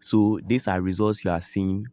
So these are results you are seeing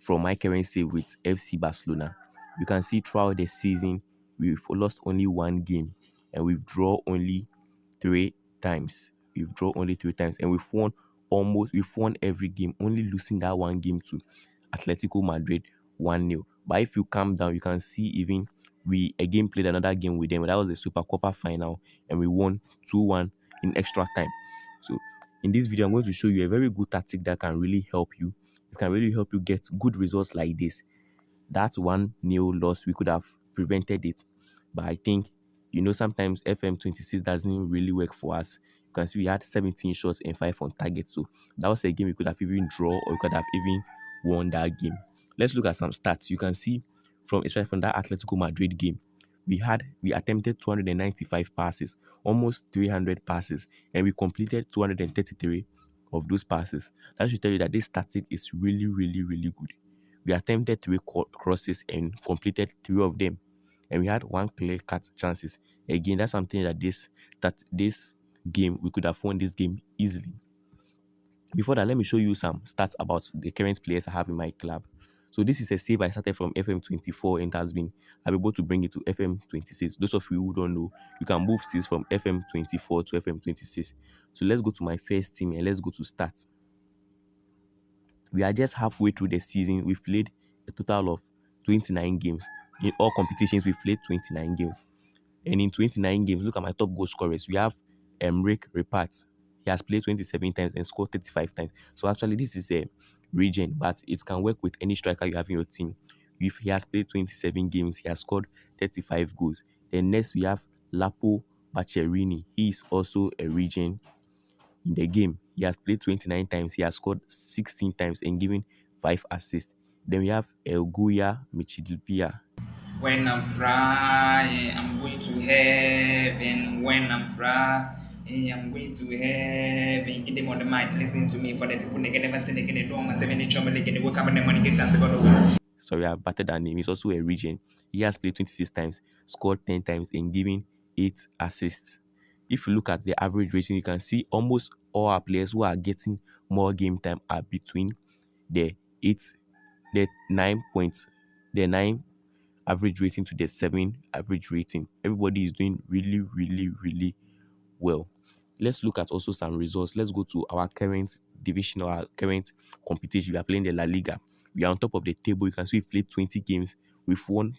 from my current save with FC Barcelona. You can see throughout the season, we've lost only one game and we've drawn only three times. We've drawn only three times and we've won every game, only losing that one game to Atletico Madrid 1-0. But if you calm down, you can see even we again played another game with them. That was the Super Copa final and we won 2-1 in extra time. So in this video, I'm going to show you a very good tactic that can really help you. It can really help you get good results like this. That's 1-0 loss. We could have prevented it. But I think, sometimes FM26 doesn't really work for us. You can see we had 17 shots and 5 on target. So that was a game we could have even draw or we could have even won that game. Let's look at some stats. You can see especially from that Atletico Madrid game, we attempted 295 passes, almost 300 passes, and we completed 233 of those passes. That should tell you that this tactic is really, really, really good. We attempted 3 crosses and completed 3 of them, and we had 1 clear cut chances. Again, that's something that this game we could have won this game easily. Before that, let me show you some stats about the current players I have in my club. So this is a save I started from FM24 and I'm able to bring it to FM26. Those of you who don't know, you can move saves from FM24 to FM26. So let's go to my first team and let's go to stats. We are just halfway through the season. We've played a total of 29 games. In all competitions, we've played 29 games. And in 29 games, look at my top goal scorers. We have Emric Ripat. He has played 27 times and scored 35 times. So actually, this is a region, but it can work with any striker you have in your team. If he has played 27 games, he has scored 35 goals. Then next, we have Lapo Bacherini. He is also a region in the game. He has played 29 times. He has scored 16 times and given 5 assists. Then we have Elguya Michidvia. When I'm fry, I'm going to heaven. When I'm fry, I'm going to heaven. Get them on the mic, listen to me. For the people, they can never say they get a dome and 70 chumble, they get work up and the money gets out to God always. Sorry, I've battered that name. He's also a region. He has played 26 times, scored 10 times, and given 8 assists. If you look at the average rating, you can see almost all our players who are getting more game time are between the 9 average rating to the 7 average rating. Everybody is doing really, really, really well. Let's look at also some results. Let's go to our current division or our current competition. We are playing the La Liga. We are on top of the table. You can see we've played 20 games. We've won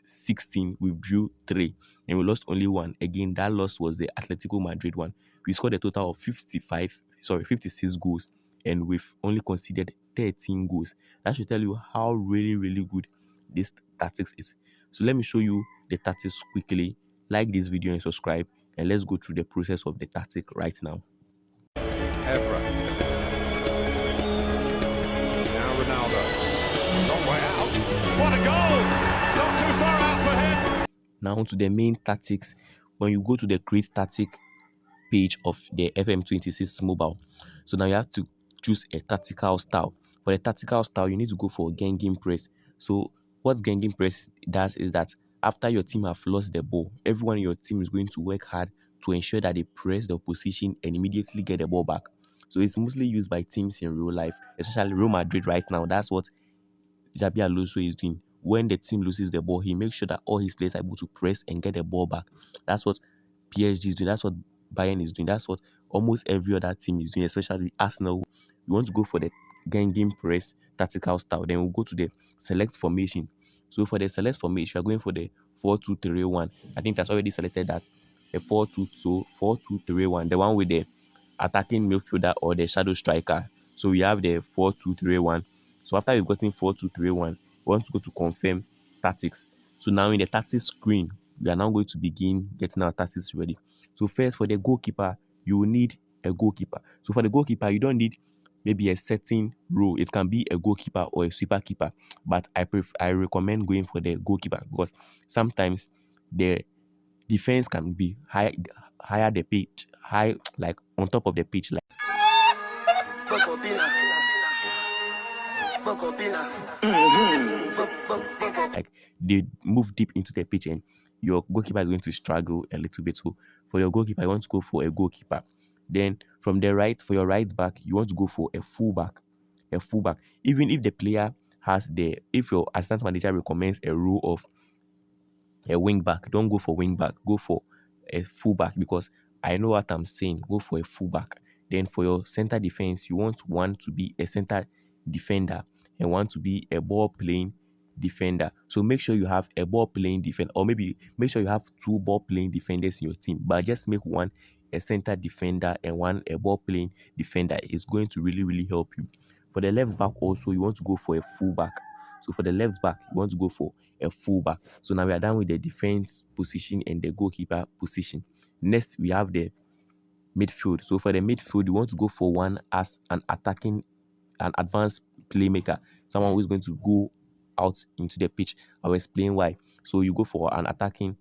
16. We've drew 3. And we lost only 1. Again, that loss was the Atletico Madrid one. We scored a total of 56 goals. And we've only conceded 13 goals. That should tell you how really, really good this tactics is. So let me show you the tactics quickly. Like this video and subscribe. And let's go through the process of the tactic right now. Evra. Now Ronaldo. Long way out. What a goal! Not too far out for him. Now to the main tactics. When you go to the create tactic page of the FM26 Mobile, so now you have to choose a tactical style. For the tactical style, you need to go for Gengin press. So what Gengin press does is that after your team have lost the ball, everyone in your team is going to work hard to ensure that they press the opposition and immediately get the ball back. So it's mostly used by teams in real life, especially Real Madrid right now. That's what Xabi Alonso is doing. When the team loses the ball, he makes sure that all his players are able to press and get the ball back. That's what PSG is doing. That's what Bayern is doing. That's what almost every other team is doing, especially Arsenal. We want to go for the Gengin press tactical style. Then we'll go to the select formation. So for the select formation, we are going for the 4-2-3-1. I think that's already selected that. The 4-2-3-1, the one with the attacking midfielder or the shadow striker. So we have the 4-2-3-1. So after we've gotten 4-2-3-1, we want to go to confirm tactics. So now in the tactics screen, we are now going to begin getting our tactics ready. So first, for the goalkeeper, you will need a goalkeeper. So for the goalkeeper, you don't need maybe a certain role. It can be a goalkeeper or a sweeper keeper, but I recommend going for the goalkeeper because sometimes the defense can be higher the pitch, high like on top of the pitch, like they move deep into the pitch and your goalkeeper is going to struggle a little bit. So for your goalkeeper, you want to go for a goalkeeper. Then from the right, for your right back, you want to go for a full back. a fullback. Even if the player has if your assistant manager recommends a role of a wing back, don't go for wing back, go for a fullback, because I know what I'm saying. Go for a fullback. Then for your center defense, you want one to be a center defender and one to be a ball playing defender. So make sure you have a ball playing defender, or maybe make sure you have two ball playing defenders in your team, but just make one a center defender and one a ball playing defender. Is going to really, really help you. For the left back also, you want to go for a fullback. So for the left back, you want to go for a fullback. So now we are done with the defense position and the goalkeeper position. Next, we have the midfield. So for the midfield, you want to go for one as an advanced playmaker, someone who is going to go out into the pitch. I'll explain why. So you go for an attacking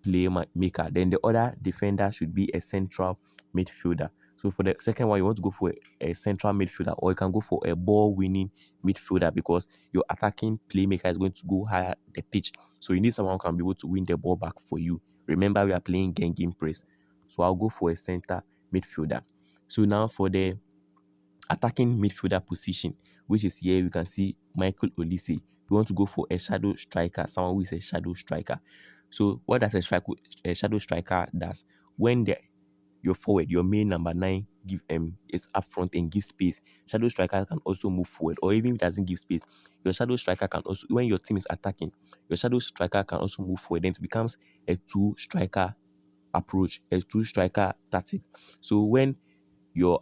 playmaker. Then the other defender should be a central midfielder. So for the second one, you want to go for a central midfielder, or you can go for a ball-winning midfielder, because your attacking playmaker is going to go higher the pitch. So you need someone who can be able to win the ball back for you. Remember, we are playing game press. So I'll go for a center midfielder. So now for the attacking midfielder position, which is here, we can see Michael Olise. You want to go for a shadow striker, someone who is a shadow striker. So what does a shadow striker does? When your forward, your main number 9, is up front and gives space, shadow striker can also move forward. Or even if it doesn't give space, your shadow striker can also, when your team is attacking, your shadow striker can also move forward. Then it becomes a 2-striker approach, a 2-striker tactic. So when your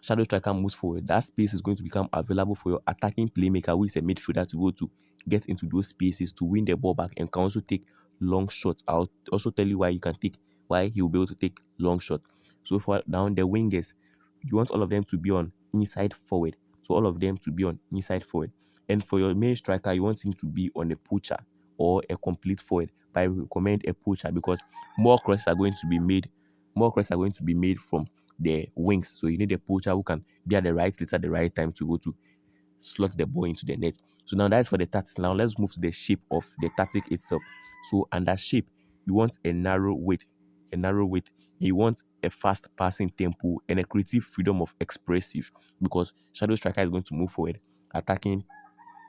shadow striker moves forward, that space is going to become available for your attacking playmaker, who is a midfielder, to go to get into those spaces to win the ball back, and can also take long shots. I'll also tell you why he will be able to take long shot. So for down the wingers, you want all of them to be on inside forward. So all of them to be on inside forward. And for your main striker, you want him to be on a poacher or a complete forward. But I recommend a poacher, because more crosses are going to be made. More crosses are going to be made from the wings. So you need a poacher who can be at the right place at the right time to go to slot the ball into the net. So now that's for the tactics. Now let's move to the shape of the tactic itself. So under shape, you want a narrow width. You want a fast passing tempo and a creative freedom of expressive, because shadow striker is going to move forward, attacking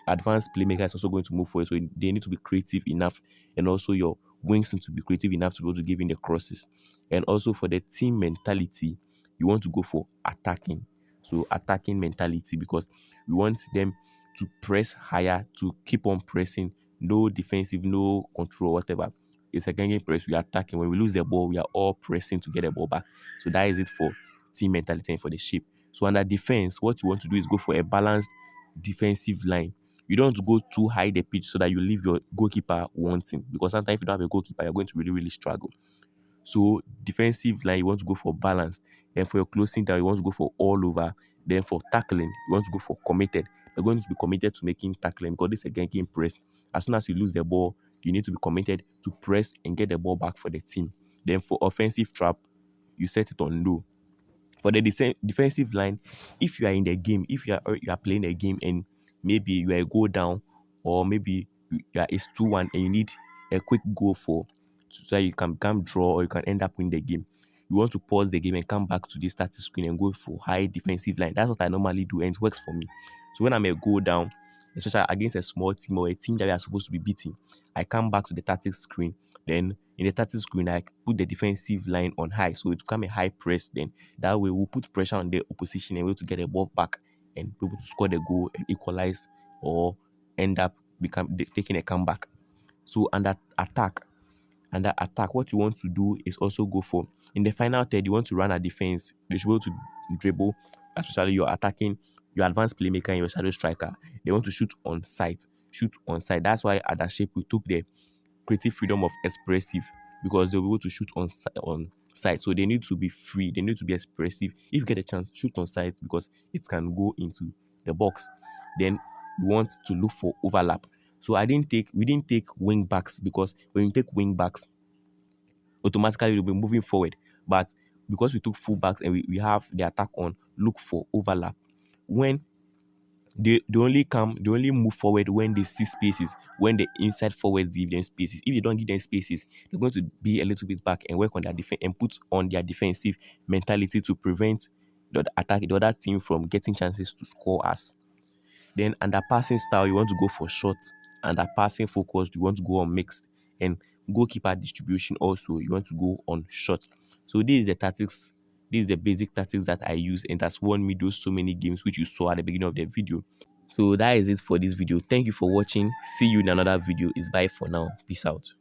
advanced playmaker is also going to move forward. So they need to be creative enough, and also your wings need to be creative enough to be able to give in the crosses. And also for the team mentality, you want to go for attacking. So attacking mentality, because we want them to press higher, to keep on pressing, no defensive, no control, whatever. It's a gang press. We are attacking. When we lose the ball, we are all pressing to get the ball back. So that is it for team mentality and for the shape. So under defense, what you want to do is go for a balanced defensive line. You don't want to go too high the pitch so that you leave your goalkeeper wanting, because sometimes if you don't have a goalkeeper, you're going to really, really struggle. So defensive line, you want to go for balance. And for your closing down, you want to go for all over. Then for tackling, you want to go for committed. You're going to be committed to making tackling, because this is a game press. As soon as you lose the ball, you need to be committed to press and get the ball back for the team. Then for offensive trap, you set it on low. For the defensive line, if you are in the game, if you are playing a game and maybe you are a goal down, or maybe it's 2-1 and you need a quick goal so that you can become draw, or you can end up winning the game, you want to pause the game and come back to the status screen and go for high defensive line. That's what I normally do, and it works for me. So when I'm a goal down, especially against a small team or a team that we are supposed to be beating, I come back to the tactics screen. Then in the tactics screen, I put the defensive line on high, so it become a high press. Then that way we'll put pressure on the opposition and we'll to get the ball back and be able to score the goal and equalize, or end up taking a comeback. So under attack, what you want to do is also go for, in the final third, you want to run a defense. They should be able to dribble, especially your attacking, your advanced playmaker and your shadow striker. They want to shoot on sight. That's why at that shape we took the creative freedom of expressive, because they'll be able to shoot on sight. So they need to be free. They need to be expressive. If you get a chance, shoot on sight, because it can go into the box. Then you want to look for overlap. So we didn't take wing backs, because when you take wing backs, automatically you'll be moving forward. But because we took full backs and we have the attack on, look for overlap. When they only move forward when they see spaces, when the inside forwards give them spaces. If you don't give them spaces, they're going to be a little bit back and work on their defense and put on their defensive mentality to prevent the other team from getting chances to score us. Then under passing style, you want to go for short. Under passing focus, you want to go on mixed. And goalkeeper distribution also, you want to go on short. So this is the tactics. This is the basic tactics that I use, and that's won me those so many games which you saw at the beginning of the video. So that is it for this video. Thank you for watching. See you in another video. It's bye for now. Peace out.